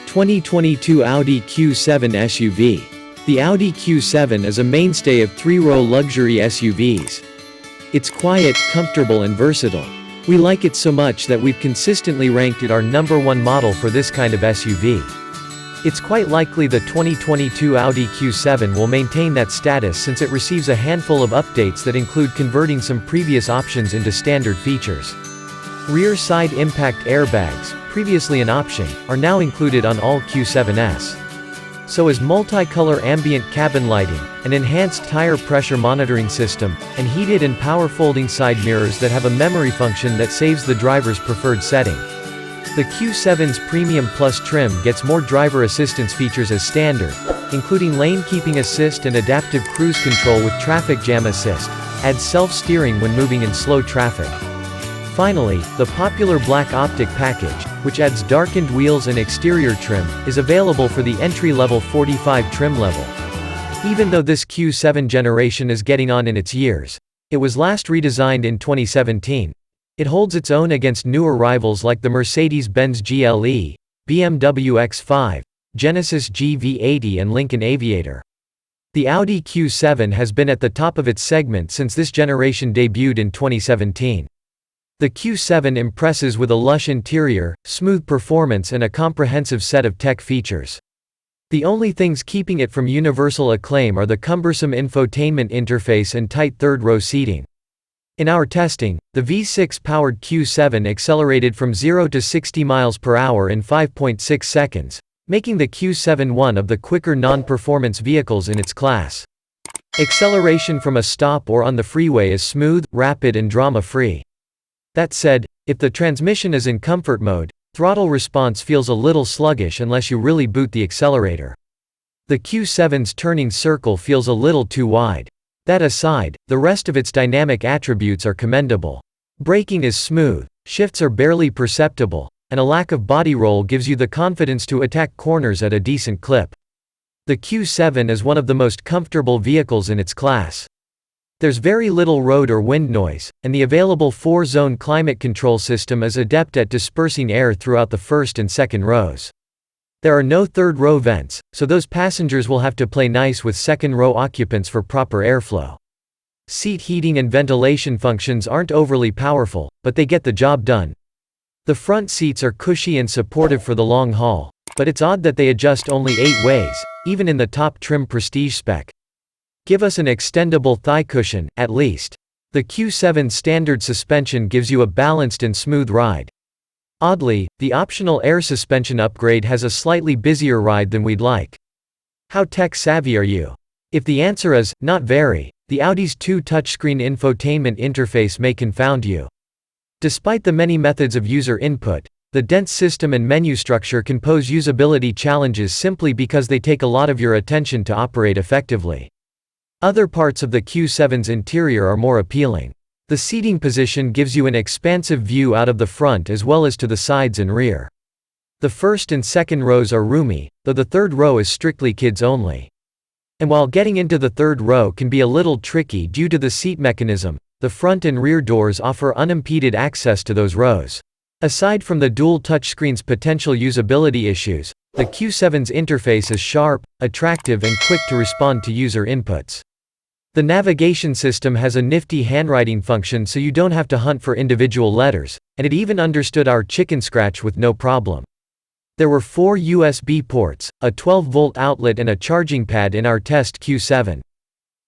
2022 Audi Q7 SUV. The Audi Q7 is a mainstay of three-row luxury SUVs. It's quiet, comfortable and versatile. We like it so much that we've consistently ranked it our #1 model for this kind of SUV. It's quite likely the 2022 Audi Q7 will maintain that status since it receives a handful of updates that include converting some previous options into standard features. Rear side impact airbags, previously an option, are now included on all Q7s. So is multicolor ambient cabin lighting, an enhanced tire pressure monitoring system, and heated and power folding side mirrors that have a memory function that saves the driver's preferred setting. The Q7's Premium Plus trim gets more driver assistance features as standard, including lane keeping assist and adaptive cruise control with traffic jam assist, adds self-steering when moving in slow traffic. Finally, the popular black optic package, which adds darkened wheels and exterior trim, is available for the entry-level 45 trim level. Even though this Q7 generation is getting on in its years, it was last redesigned in 2017. It holds its own against newer rivals like the Mercedes-Benz GLE, BMW X5, Genesis GV80 and Lincoln Aviator. The Audi Q7 has been at the top of its segment since this generation debuted in 2017. The Q7 impresses with a lush interior, smooth performance and a comprehensive set of tech features. The only things keeping it from universal acclaim are the cumbersome infotainment interface and tight third-row seating. In our testing, the V6-powered Q7 accelerated from 0 to 60 miles per hour in 5.6 seconds, making the Q7 one of the quicker non-performance vehicles in its class. Acceleration from a stop or on the freeway is smooth, rapid and drama-free. That said, if the transmission is in comfort mode, throttle response feels a little sluggish unless you really boot the accelerator. The Q7's turning circle feels a little too wide. That aside, the rest of its dynamic attributes are commendable. Braking is smooth, shifts are barely perceptible, and a lack of body roll gives you the confidence to attack corners at a decent clip. The Q7 is one of the most comfortable vehicles in its class. There's very little road or wind noise, and the available 4-zone climate control system is adept at dispersing air throughout the first and second rows. There are no third-row vents, so those passengers will have to play nice with second-row occupants for proper airflow. Seat heating and ventilation functions aren't overly powerful, but they get the job done. The front seats are cushy and supportive for the long haul, but it's odd that they adjust only 8 ways, even in the top trim prestige spec. Give us an extendable thigh cushion, at least. The Q7's standard suspension gives you a balanced and smooth ride. Oddly, the optional air suspension upgrade has a slightly busier ride than we'd like. How tech-savvy are you? If the answer is, not very, the Audi's 2 touchscreen infotainment interface may confound you. Despite the many methods of user input, the dense system and menu structure can pose usability challenges simply because they take a lot of your attention to operate effectively. Other parts of the Q7's interior are more appealing. The seating position gives you an expansive view out of the front as well as to the sides and rear. The first and second rows are roomy, though the third row is strictly kids only. And while getting into the third row can be a little tricky due to the seat mechanism, the front and rear doors offer unimpeded access to those rows. Aside from the dual touchscreen's potential usability issues, the Q7's interface is sharp, attractive and quick to respond to user inputs. The navigation system has a nifty handwriting function so you don't have to hunt for individual letters, and it even understood our chicken scratch with no problem. There were 4 USB ports, a 12-volt outlet and a charging pad in our test Q7.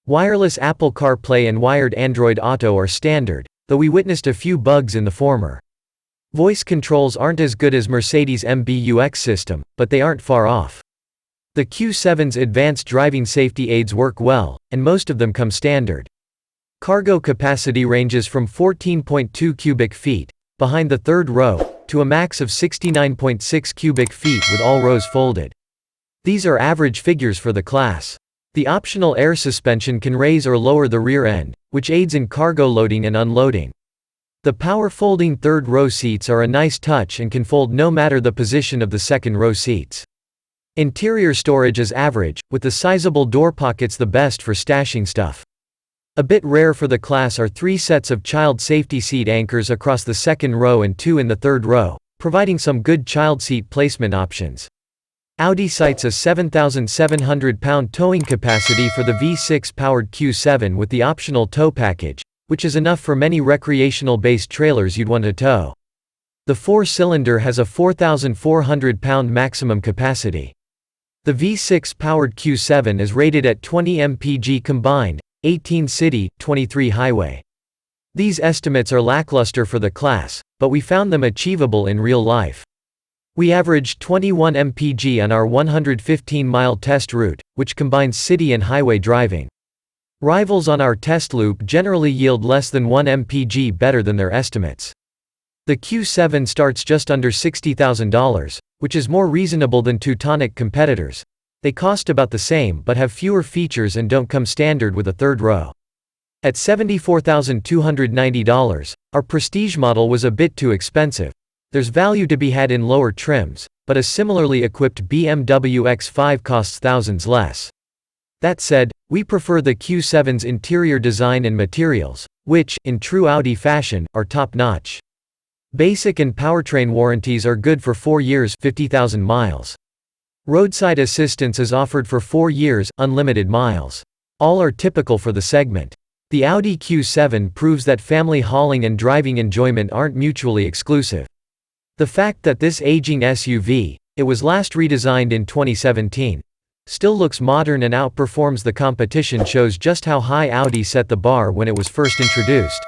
Wireless Apple CarPlay and wired Android Auto are standard, though we witnessed a few bugs in the former. Voice controls aren't as good as Mercedes' MBUX system, but they aren't far off. The Q7's advanced driving safety aids work well, and most of them come standard. Cargo capacity ranges from 14.2 cubic feet, behind the third row, to a max of 69.6 cubic feet with all rows folded. These are average figures for the class. The optional air suspension can raise or lower the rear end, which aids in cargo loading and unloading. The power-folding third-row seats are a nice touch and can fold no matter the position of the second-row seats. Interior storage is average, with the sizable door pockets the best for stashing stuff. A bit rare for the class are 3 sets of child safety seat anchors across the second row and 2 in the third row, providing some good child seat placement options. Audi cites a 7,700-pound towing capacity for the V6-powered Q7 with the optional tow package, which is enough for many recreational-based trailers you'd want to tow. The four-cylinder has a 4,400-pound maximum capacity. The V6-powered Q7 is rated at 20 mpg combined, 18 city, 23 highway. These estimates are lackluster for the class, but we found them achievable in real life. We averaged 21 mpg on our 115-mile test route, which combines city and highway driving. Rivals on our test loop generally yield less than 1 mpg better than their estimates. The Q7 starts just under $60,000, which is more reasonable than Teutonic competitors. They cost about the same but have fewer features and don't come standard with a third row. At $74,290, our Prestige model was a bit too expensive. There's value to be had in lower trims, but a similarly equipped BMW X5 costs thousands less. That said, we prefer the Q7's interior design and materials, which, in true Audi fashion, are top-notch. Basic and powertrain warranties are good for 4 years, 50,000 miles. Roadside assistance is offered for 4 years, unlimited miles. All are typical for the segment. The Audi Q7 proves that family hauling and driving enjoyment aren't mutually exclusive. The fact that this aging SUV, it was last redesigned in 2017, still looks modern and outperforms the competition shows just how high Audi set the bar when it was first introduced.